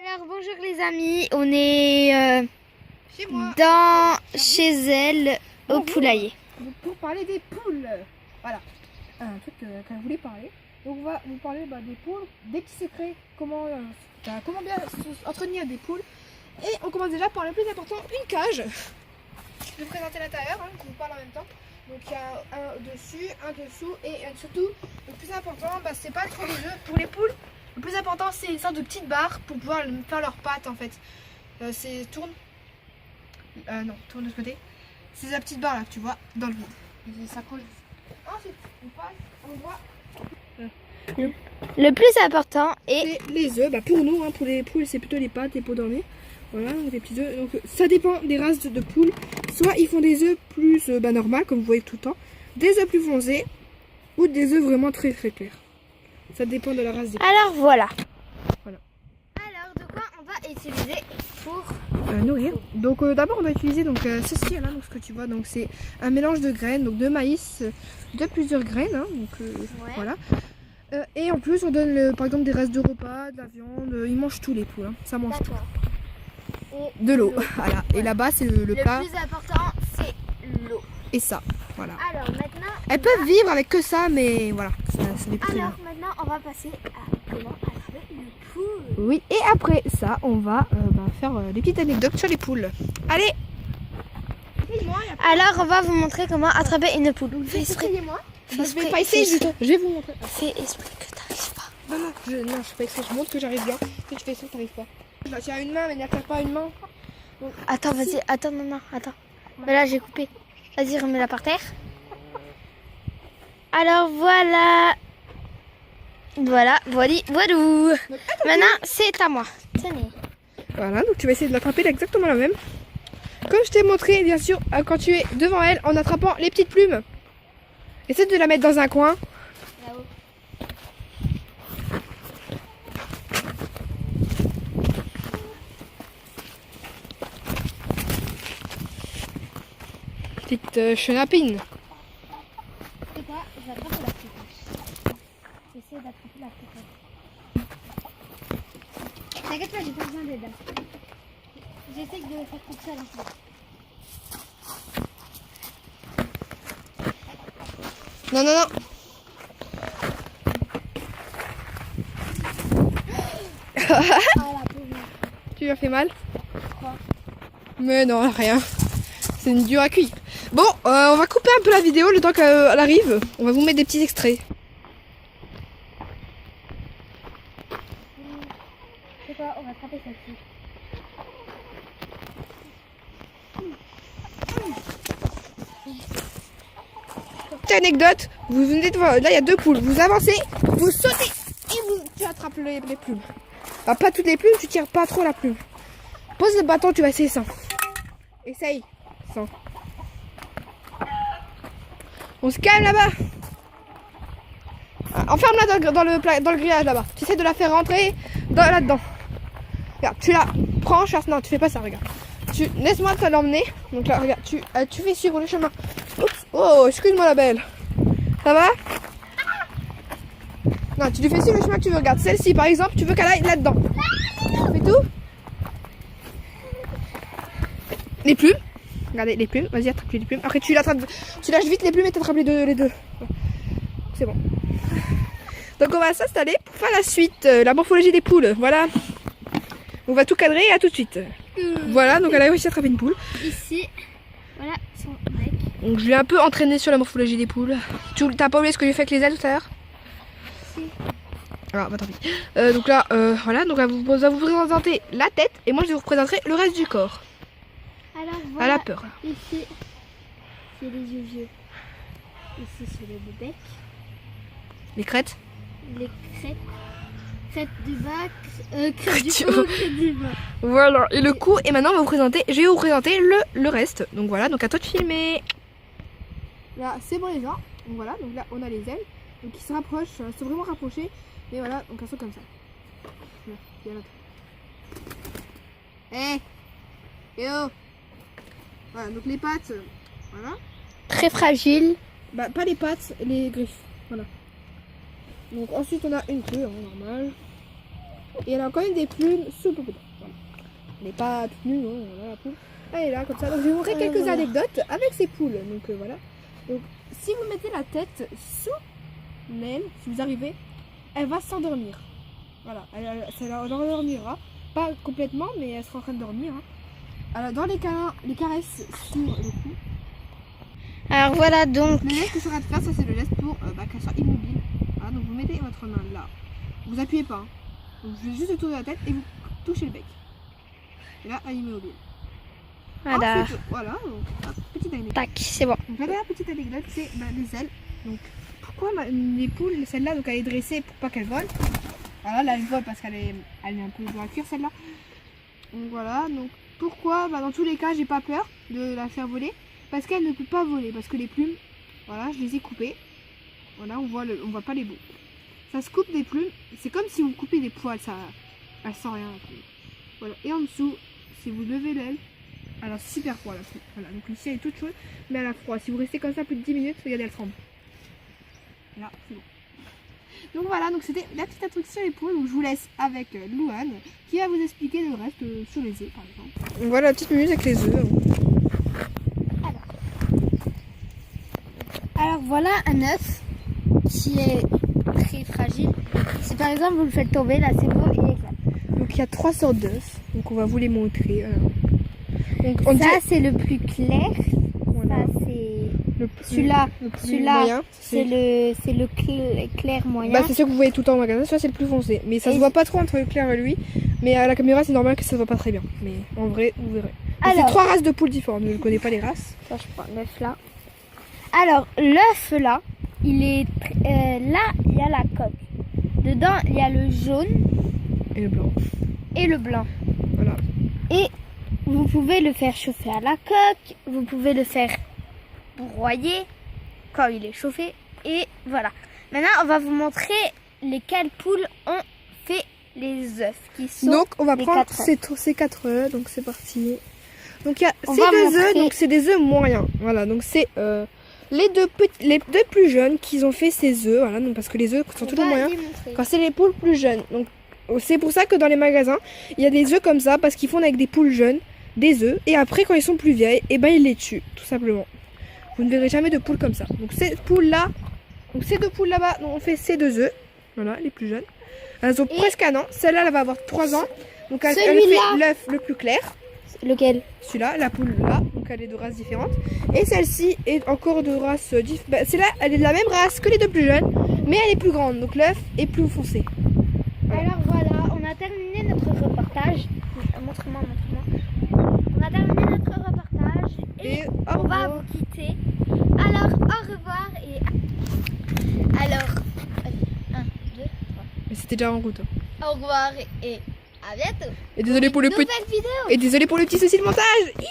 Alors bonjour les amis, on est Chez moi. chez elle au poulailler. Donc, pour parler des poules, voilà, un truc qu'elle voulait parler. Donc on va vous parler des poules, des petits secrets, comment bien entretenir des poules. Et on commence déjà par le plus important, une cage. Je vais vous présenter l'intérieur, je vous parle en même temps. Donc il y a un dessus, un dessous et surtout le plus important, c'est pas trop les œufs pour les poules. Le plus important c'est une sorte de petite barre pour pouvoir faire leurs pattes en fait. Tourne de ce côté. C'est la petite barre là que tu vois dans le vide. Il s'accroche. Ensuite on passe, on voit Le plus important est c'est les œufs. Pour nous, pour les poules c'est plutôt les pattes, les peaux dormées. Voilà, donc des petits œufs. Donc ça dépend des races de poules. Soit ils font des œufs plus normales comme vous voyez tout le temps, des œufs plus foncés ou des œufs vraiment très très clairs. Ça dépend de la race des poules. alors voilà. Voilà. Alors de quoi on va utiliser pour Nourrir. Donc d'abord on va utiliser ceci là, donc ce que tu vois, donc c'est un mélange de graines, donc de maïs, de plusieurs graines, voilà. Et en plus on donne par exemple des restes de repas, de la viande, ils mangent tous les poules, ça mange tout. De l'eau, voilà. Et là-bas c'est le plat. Le plus important c'est l'eau. Et ça, voilà. Alors maintenant Elles peuvent vivre avec que ça, mais voilà. Ça n'est plus très bien. alors maintenant on va passer à comment attraper une poule. Oui, et après ça, on va faire des petites anecdotes sur les poules. Allez. Alors on va vous montrer comment attraper une poule. Fais exprès. Moi. Fais Je vais exprès, pas essayer, je vais vous montrer. Fais exprès que t'arrives pas. Non, je fais pas exprès, je montre que j'arrive bien. Que tu fais ça, t'arrives pas. Bah, tu as une main, mais n'attrape pas une main. Donc, Attends, vas-y, attends, non, attends. Mais là, j'ai coupé. Vas-y, remets-la par terre. Alors, voilà. Voilà. Maintenant, c'est à moi. Tenez. Voilà, donc tu vas essayer de l'attraper exactement la même. Comme je t'ai montré, bien sûr, quand tu es devant elle, en attrapant les petites plumes. Essaie de la mettre dans un coin. Là-haut. Petite chenapine. C'est quoi? J'attrape la petite. J'essaie d'attraper la petite. T'inquiète pas, j'ai pas besoin d'aide. J'essaie de le faire toute seule en fait. Non. Ah la pauvre. Tu lui as fait mal? Quoi? Mais non, rien. C'est une dure à cuire. Bon, on va couper un peu la vidéo le temps qu'elle arrive. On va vous mettre des petits extraits. C'est quoi? On va attraper celle-ci. Petite anecdote, vous venez de voir, là il y a deux poules. Vous avancez, vous sautez et tu attrapes les plumes. Pas toutes les plumes, tu tires pas trop la plume. Pose le bâton, tu vas essayer sans. Essaye. Sans. On se calme là-bas. Enferme-la dans le grillage là-bas. Tu essaies de la faire rentrer là-dedans. Regarde, tu la prends, chasse. Non, tu fais pas ça, regarde. Laisse-moi te l'emmener. Donc là, regarde, tu fais suivre le chemin. Oups. Oh, excuse-moi la belle. Ça va? Non, tu lui fais suivre le chemin que tu veux. Regarde, celle-ci par exemple, tu veux qu'elle aille là-dedans. Fais tout. Les plumes. Regardez les plumes. Vas-y, attrape les plumes. Après, tu lâches vite les plumes et t'attrapes les deux. C'est bon. Donc, on va s'installer pour faire la suite. La morphologie des poules. Voilà. On va tout cadrer et à tout de suite. Voilà, donc elle a réussi à attraper une poule. Ici, voilà son bec. Donc, je l'ai un peu entraîné sur la morphologie des poules. T'as pas oublié ce que j'ai fait avec les ailes tout à l'heure? Si. Alors, tant pis. Donc là, voilà. Donc, elle va vous présenter la tête. Et moi, je vous représenterai le reste du corps. Alors Elle voilà. a peur. Ici, c'est les yeux. Ici, c'est le bec. Les crêtes. Les crêtes. Crêtes du bas, crêtes du haut, crêtes du bas. Voilà, et le cou, et maintenant je vais vous présenter le reste. Donc voilà, donc à toi de filmer. Là, c'est bon les gens. Donc voilà, donc là on a les ailes. Donc ils se rapprochent, elles sont vraiment rapprochées. Mais voilà, donc elles sont comme ça. Là, il y a l'autre. Oh. Voilà, donc les pattes, voilà. Très fragile. Pas les pattes, les griffes. Voilà. Donc ensuite on a une queue, normale. Et elle a quand même des plumes sous le poupée. Voilà. Elle n'est pas toute nue, non, voilà la poule. Elle est là comme ça. Donc je vais vous montrer quelques anecdotes avec ces poules. Donc voilà. Donc si vous mettez la tête sous l'aile, si vous arrivez, elle va s'endormir. Voilà, ça l'endormira. Pas complètement, mais elle sera en train de dormir. Hein. Alors dans les câlins, les caresses sur le cou. Alors voilà donc. Le geste que je suis en train de faire, ça c'est le geste pour qu'elle soit immobile. Voilà, donc vous mettez votre main là. Vous appuyez pas. Hein. Donc je vais juste le tourner la tête et vous touchez le bec. Et là, elle est immobile. Voilà. Ensuite, voilà, donc, hop, petite anecdote. Tac, c'est bon. Donc la dernière petite anecdote, c'est les ailes. Donc pourquoi les poules, celle-là, donc elle est dressée pour pas qu'elle vole. Voilà, là elle vole parce qu'elle est un peu dans la cuir celle-là. Donc voilà, donc pourquoi dans tous les cas j'ai pas peur de la faire voler. Parce qu'elle ne peut pas voler, parce que les plumes, voilà, je les ai coupées. Voilà, on voit pas les bouts. Ça se coupe des plumes, c'est comme si vous coupez des poils, ça, elle sent rien. Voilà, et en dessous, si vous levez l'aile, elle a super froid la plume. Voilà, donc ici elle est toute chaude, mais elle a froid. Si vous restez comme ça plus de 10 minutes, regardez, elle tremble. Là, c'est bon. Donc voilà, donc c'était la petite introduction sur les poules. Donc je vous laisse avec Louane qui va vous expliquer le reste sur les œufs par exemple. Donc voilà la petite minute avec les œufs. Alors voilà un œuf qui est très fragile. Si par exemple vous le faites tomber, là c'est bon, il éclate. Donc il y a 3 sortes d'œufs. Donc on va vous les montrer. Donc ça c'est le plus clair. Voilà. Ça c'est celui-là. Celui-là c'est le clair moyen. Bah c'est sûr que vous voyez tout le temps en magasin. Ça c'est le plus foncé. Mais ça se voit pas trop entre le clair et lui. Mais à la caméra c'est normal que ça se voit pas très bien. Mais en vrai vous verrez. C'est 3 races de poules différentes. Je ne connais pas les races. Ça je prends l'œuf là. Alors l'œuf là, il est là il y a la coque. Dedans il y a le jaune et le blanc. Et le blanc. Voilà. Et vous pouvez le faire chauffer à la coque, vous pouvez le faire broyer quand il est chauffé. Et voilà. Maintenant on va vous montrer lesquelles poules ont fait les œufs qui sont. Donc on va prendre ces 4 œufs. Donc c'est parti. Donc il y a ces 2 œufs, donc c'est des œufs moyens. Voilà, donc c'est les deux plus jeunes qui ont fait ces œufs. Voilà, donc parce que les œufs sont toujours moyens. Quand c'est les poules plus jeunes. Donc c'est pour ça que dans les magasins, il y a des œufs comme ça parce qu'ils font avec des poules jeunes des œufs et après quand ils sont plus vieilles, et ben ils les tuent tout simplement. Vous ne verrez jamais de poules comme ça. Donc ces poules là, donc ces 2 poules là-bas, on fait ces 2 œufs. Voilà, les plus jeunes. Elles ont presque un an. Celle-là, elle va avoir 3 ans. Donc elle fait l'œuf le plus clair. Lequel? Celui-là, la poule là, donc elle est de races différentes. Et celle-ci est encore de race différente. Celle-là, elle est de la même race que les 2 plus jeunes, mais elle est plus grande, donc l'œuf est plus foncé. Voilà. Alors voilà, on a terminé notre reportage. Montre-moi. On a terminé notre reportage et on va vous quitter. Alors, au revoir et... Alors, 1, 2, 3. Mais c'était déjà en route. Au revoir et à bientôt. Et désolé pour le petit... vidéo. Et désolé pour le petit souci de montage. Ouais.